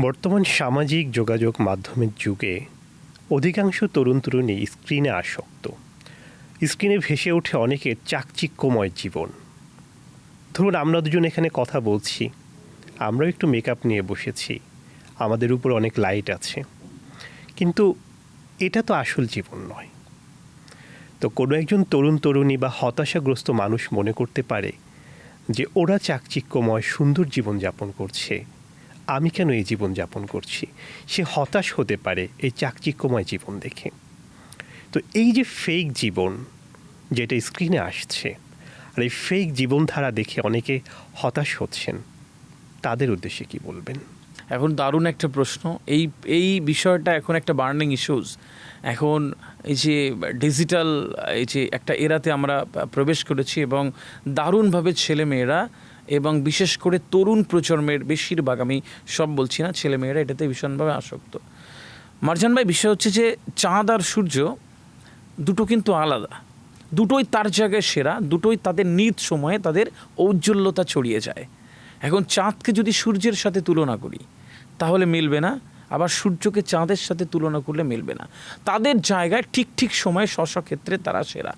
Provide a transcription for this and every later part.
বর্তমান সামাজিক যোগাযোগ মাধ্যমের যুগে অধিকাংশ তরুণ তরুণী স্ক্রিনে আসক্ত। স্ক্রিনে ভেসে ওঠে অনেকের চাকচিক্যময় জীবন। ধরুন আমরা দুজন এখানে কথা বলছি, আমরাও একটু মেকআপ নিয়ে বসেছি, আমাদের উপর অনেক লাইট আছে, কিন্তু এটা তো আসল জীবন নয়। তো কোনো একজন তরুণ তরুণী বা হতাশাগ্রস্ত মানুষ মনে করতে পারে যে ওরা চাকচিক্যময় সুন্দর জীবনযাপন করছে, আমি কেন এই জীবনযাপন করছি। সে হতাশ হতে পারে এই চাকচিক্যময় জীবন দেখে। তো এই যে ফেক জীবন যেটা স্ক্রিনে আসছে, আর এই ফেক জীবনধারা দেখে অনেকে হতাশ হচ্ছেন, তাদের উদ্দেশ্যে কি বলবেন? এখন দারুণ একটা প্রশ্ন। এই বিষয়টা এখন একটা বার্নিং ইস্যুস। এখন এই যে ডিজিটাল এই যে একটা এরাতে আমরা প্রবেশ করেছি এবং দারুণভাবে ছেলেমেয়েরা এবং বিশেষ করে তরুণ প্রজন্মের বেশিরভাগ, আমি সব বলছি না, ছেলেমেয়েরা এটাতে ভীষণভাবে আসক্ত। মারজান ভাই, বিষয় হচ্ছে যে চাঁদ আর সূর্য দুটো কিন্তু আলাদা, দুটোই তার জায়গায় সেরা, দুটোই তাদের নিজ সময়ে তাদের ঔজ্জ্বল্যতা ছড়িয়ে যায়। এখন চাঁদকে যদি সূর্যের সাথে তুলনা করি তাহলে মিলবে না, আবার সূর্যকে চাঁদের সাথে তুলনা করলে মিলবে না। তাদের জায়গায় ঠিক ঠিক সময়ে স্ব ক্ষেত্রে তারা সেরা,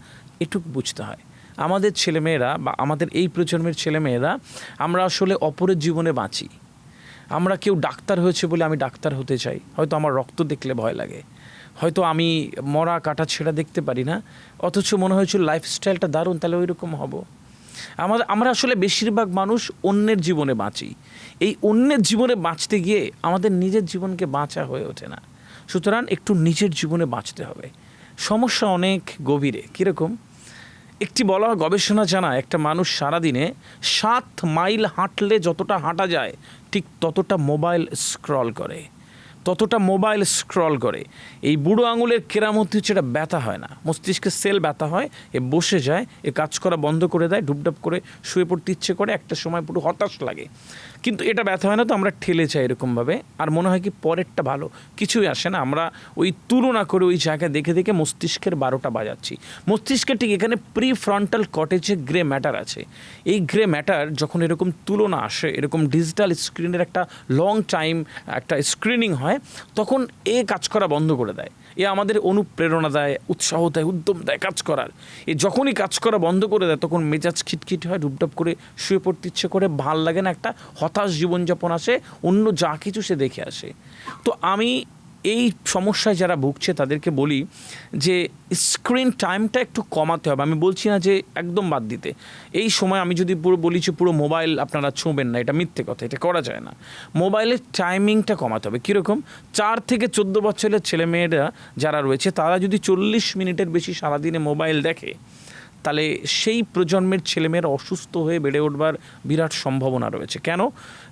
এটুকু বুঝতে হয়। আমাদের ছেলেমেয়েরা বা আমাদের এই প্রজন্মের ছেলেমেয়েরা আমরা আসলে অপরের জীবনে বাঁচি। আমরা কেউ ডাক্তার হয়েছে বলে আমি ডাক্তার হতে চাই, হয়তো আমার রক্ত দেখলে ভয় লাগে, হয়তো আমি মরা কাটা ছেঁড়া দেখতে পারি না, অথচ মনে হয়েছিল লাইফস্টাইলটা দারুণ, তাহলে ওই রকম হব। আমরা আসলে বেশিরভাগ মানুষ অন্যের জীবনে বাঁচি। এই অন্যের জীবনে বাঁচতে গিয়ে আমাদের নিজের জীবনকে বাঁচা হয়ে ওঠে না। সুতরাং একটু নিজের জীবনে বাঁচতে হবে। সমস্যা অনেক গভীরে। কীরকম? একটি বলা হয়, গবেষণা জানায় একটা মানুষ সারাদিনে 7 মাইল হাঁটলে যতটা হাঁটা যায় ঠিক ততটা মোবাইল স্ক্রল করে। এই বুড়ো আঙুলের কেরামতি হচ্ছে, এটা ব্যথা হয় না, মস্তিষ্কের সেল ব্যথা হয়, এ বসে যায়, এ কাজ করা বন্ধ করে দেয়, ডুবডাপ করে শুয়ে পড়তে ইচ্ছে করে, একটা সময় পুরো হতাশ লাগে, কিন্তু এটা ব্যথা হয় না, তো আমরা ঠেলে যাই এরকমভাবে। আর মনে হয় কি পরেরটা ভালো, কিছুই আসে না। আমরা ওই তুলনা করে ওই জায়গায় দেখে দেখে মস্তিষ্কের 12টা বাজাচ্ছি। মস্তিষ্কের ঠিক এখানে প্রি ফ্রন্টাল কর্টেক্সে গ্রে ম্যাটার আছে। এই গ্রে ম্যাটার যখন এরকম তুলনা আসে, এরকম ডিজিটাল স্ক্রিনের একটা লং টাইম একটা স্ক্রিনিং হয়, তখন এ কাজ করা বন্ধ করে দেয়। এ আমাদের অনুপ্রেরণা দেয়, উৎসাহ দেয়, উদ্যম দেয় কাজ করার। এ যখনই কাজ করা বন্ধ করে দেয় তখন মেজাজ খিটখিট হয়, ডুবডাপ করে শুয়ে পড়তে ইচ্ছে করে, ভাল লাগে না, একটা হতাশ জীবনযাপন আসে, অন্য যা কিছু সে দেখে আসে। তো আমি এই সমস্যায় যারা ভুগছে তাদেরকে বলি যে স্ক্রিন টাইমটা একটু কমাতে হবে। আমি বলছি না যে একদম বাদ দিতে। এই সময় আমি যদি পুরো বলি যে পুরো মোবাইল আপনারা ছোঁবেন না, এটা মিথ্যে কথা, এটা করা যায় না। মোবাইলের টাইমিংটা কমাতে হবে। কীরকম? 4 থেকে 14 বছরের ছেলেমেয়েরা যারা রয়েছে তারা যদি 40 মিনিটের বেশি সারাদিনে মোবাইল দেখে, তাহলে সেই প্রজন্মের ছেলেমেয়েরা অসুস্থ হয়ে বেড়ে উঠবার বিরাট সম্ভাবনা রয়েছে। কেন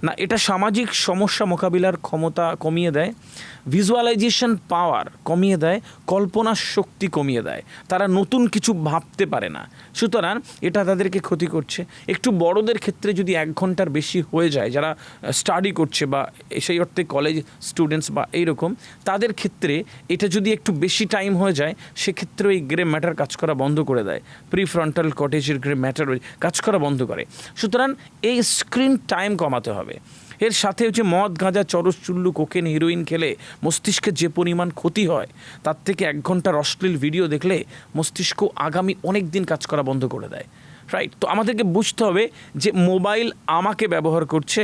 না? এটা সামাজিক সমস্যা মোকাবিলার ক্ষমতা কমিয়ে দেয়, ভিজুয়ালাইজেশন পাওয়ার কমিয়ে দেয়, কল্পনার শক্তি কমিয়ে দেয়, তারা নতুন কিছু ভাবতে পারে না। সুতরাং এটা তাদেরকে ক্ষতি করছে। একটু বড়দের ক্ষেত্রে যদি 1 ঘন্টার বেশি হয়ে যায়, যারা স্টাডি করছে বা সেই অর্থে কলেজ স্টুডেন্টস বা এইরকম, তাদের ক্ষেত্রে এটা যদি একটু বেশি টাইম হয়ে যায়, সেক্ষেত্রে এই গ্রে ম্যাটার কাজ করা বন্ধ করে দেয়, প্রিফ্রন্টাল কর্টেক্সের গ্রে ম্যাটার কাজ করা বন্ধ করে। সুতরাং এই স্ক্রিন টাইম কমাতে হবে। এর সাথে হচ্ছে মদ, গাঁজা, চরস, চুল্লু, কোকেন, হিরোইন খেলে মস্তিষ্কের যে পরিমাণ ক্ষতি হয়, তার থেকে 1 ঘন্টার অশ্লীল ভিডিও দেখলে মস্তিষ্ক আগামী অনেক দিন কাজ করা বন্ধ করে দেয়। রাইট? তো আমাদেরকে বুঝতে হবে যে মোবাইল আমাকে ব্যবহার করছে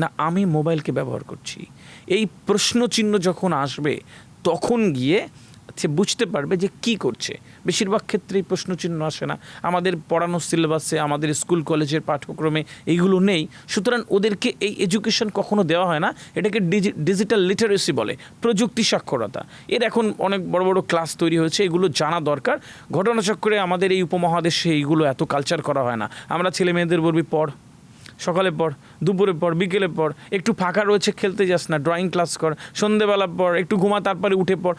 না আমি মোবাইলকে ব্যবহার করছি। এই প্রশ্নচিহ্ন যখন আসবে তখন গিয়ে সে বুঝতে পারবে যে কি করছে। বেশিরভাগ ক্ষেত্রেই প্রশ্নচিহ্ন আসে না, আমাদের পড়ানোর সিলেবাসে, আমাদের স্কুল কলেজের পাঠ্যক্রমে এইগুলো নেই। সুতরাং ওদেরকে এই এডুকেশন কখনো দেওয়া হয় না। এটাকে ডিজিটাল লিটারেসি বলে, প্রযুক্তি সাক্ষরতা। এর এখন অনেক বড় বড় ক্লাস তৈরি হয়েছে, এগুলো জানা দরকার। ঘটনাচক্রে আমাদের এই উপমহাদেশে এইগুলো এত কালচার করা হয় না। আমরা ছেলে মেয়েদের বলবি পড়, সকালে পড়, দুপুরে পড়, বিকেলে পড়, একটু ফাঁকা রয়েছে খেলতে যাস না, ড্রয়িং ক্লাস কর, সন্ধেবেলা পড়, একটু ঘুমা, তারপরে উঠে পড়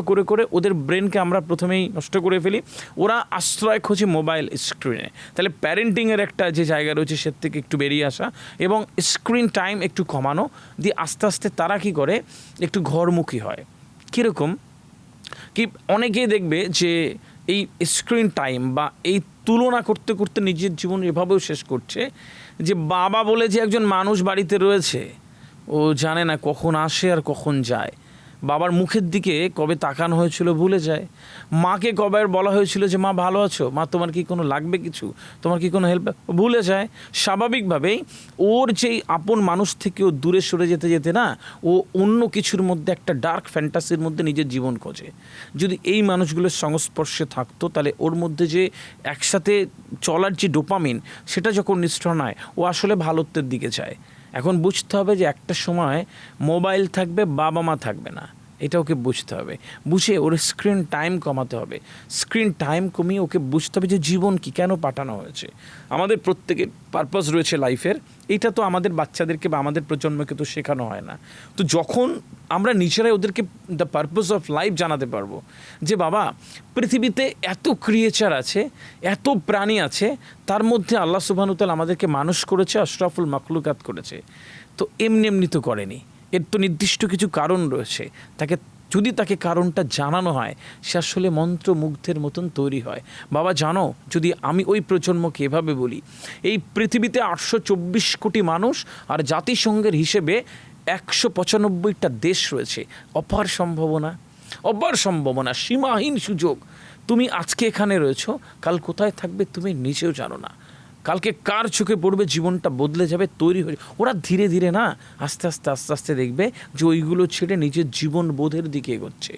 করে করে ওদের ব্রেনকে আমরা প্রথমেই নষ্ট করে ফেলি। ওরা আশ্রয় খোঁজে মোবাইল স্ক্রিনে। তাহলে প্যারেন্টিংয়ের একটা যে জায়গা রয়েছে সে থেকে একটু বেরিয়ে আসা এবং স্ক্রিন টাইম একটু কমানো দিয়ে আস্তে আস্তে তারা কী করে, একটু ঘরমুখী হয়। কীরকম? কি অনেকেই দেখবে যে এই স্ক্রিন টাইম বা এই তুলনা করতে করতে নিজের জীবন এভাবেও শেষ করছে যে বাবা বলে যে একজন মানুষ বাড়িতে রয়েছে, ও জানে না কখন আসে আর কখন যায়। বাবার মুখের দিকে কবে তাকানো হয়েছিল ভুলে যায়। মাকে কবে বলা হয়েছিল যে মা ভালো আছো, মা তোমার কি কোনো লাগবে কিছু, তোমার কি কোনো হেল্প, ভুলে যায়। স্বাভাবিকভাবেই ওর যেই আপন মানুষ থেকে ও দূরে সরে যেতে যেতে না, ও অন্য কিছুর মধ্যে একটা ডার্ক ফ্যান্টাসির মধ্যে নিজের জীবন খোঁজে। যদি এই মানুষগুলোর সংস্পর্শে থাকতো তাহলে ওর মধ্যে যে একসাথে চলার যে ডোপামিন সেটা যখন নিঃসরণ হয় ও আসলে ভালোত্বের দিকে যায়। এখন বুঝতে হবে যে একটা সময় মোবাইল থাকবে, বাবা মা থাকবে না, এটা ওকে বুঝতে হবে। বুঝে ওর স্ক্রিন টাইম কমাতে হবে। স্ক্রিন টাইম কমিয়ে ওকে বুঝতে হবে যে জীবন কি, কেন পাঠানো হয়েছে। আমাদের প্রত্যেকের পারপাস রয়েছে লাইফের, এটা তো আমাদের বাচ্চাদেরকে বা আমাদের প্রজন্মকে তো শেখানো হয় না। তো যখন আমরা নিজেরাই ওদেরকে দ্য পারপাস অফ লাইফ জানাতে পারবো যে বাবা পৃথিবীতে এত ক্রিয়েচার আছে, এত প্রাণী আছে, তার মধ্যে আল্লাহ সুবহানাহু ওয়া তাআলা আমাদেরকে মানুষ করেছে, আশরাফুল মাখলুকাত করেছে। তো এমনি এমনি তো করেনি, এর তো নির্দিষ্ট কিছু কারণ রয়েছে। যদি তাকে কারণটা জানানো হয়, সে আসলে মন্ত্রমুগ্ধের মতন তৈরি হয়। বাবা জানো, যদি আমি ওই প্রজন্মকে এভাবে বলি, এই পৃথিবীতে 824 কোটি মানুষ আর জাতিসংঘের হিসেবে 195টা দেশ রয়েছে। অপার সম্ভাবনা, সীমাহীন সুযোগ। তুমি আজকে এখানে রয়েছো, কাল কোথায় থাকবে তুমি নিজেও জানো না। কালকে কার চোখে পড়বে, জীবনটা বদলে যাবে, তৈরি হয়ে। ওরা ধীরে ধীরে না আস্তে আস্তে দেখবে যে ওইগুলো ছেড়ে নিজের জীবন বোধের দিকে এগোচ্ছে।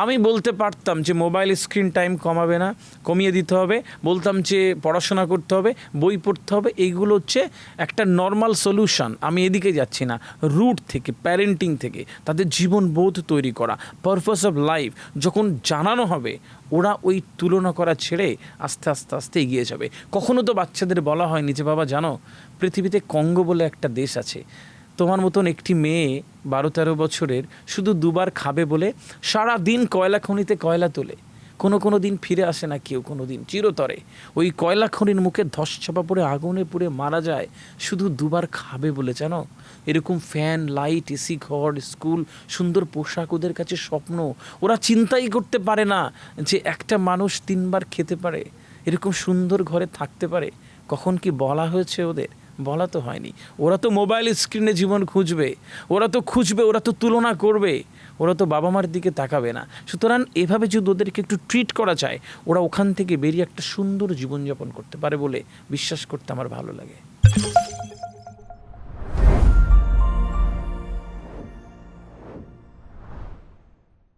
আমি বলতে পারতাম যে মোবাইল স্ক্রিন টাইম কমাবে না, কমিয়ে দিতে হবে, বলতাম যে পড়াশোনা করতে হবে, বই পড়তে হবে, এইগুলো হচ্ছে একটা নর্মাল সলিউশন। আমি এদিকে যাচ্ছি না, রুট থেকে, প্যারেন্টিং থেকে তাদের জীবন বোধ তৈরি করা, পারপাস অফ লাইফ যখন জানানো হবে, ওরা ওই তুলনা করা ছেড়ে আস্তে আস্তে এগিয়ে যাবে। কখনো তো বাচ্চাদের বলা হয়নি যে বাবা জানো পৃথিবীতে কঙ্গো বলে একটা দেশ আছে, তোমার মতন একটি মেয়ে 12-13 বছরের শুধু দুবার খাবে বলে সারা দিন কয়লা খনিতে কয়লা তোলে, কোনো দিন ফিরে আসে না কেউ, কোনো দিন চিরতরে ওই কয়লা খনির মুখে ধস চাপা পড়ে আগুনে পুড়ে মারা যায় শুধু দুবার খাবে বলে। জানো এরকম ফ্যান, লাইট, এসি ঘর, স্কুল, সুন্দর পোশাক ওদের কাছে স্বপ্ন। ওরা চিন্তাই করতে পারে না যে একটা মানুষ 3 বার খেতে পারে, এরকম সুন্দর ঘরে থাকতে পারে। কখন কি বলা হয়েছে ওদের? বলা তো হয়নি। ওরা তো মোবাইল স্ক্রিনে জীবন খুঁজবে, ওরা তো তুলনা করবে, ওরা তো বাবা মার দিকে তাকাবে না। সুতরাং এভাবে যদি ওদেরকে একটু ট্রিট করা যায়, ওরা ওখান থেকে বেরিয়ে একটা সুন্দর জীবনযাপন করতে পারে বলে বিশ্বাস করতে আমার ভালো লাগে।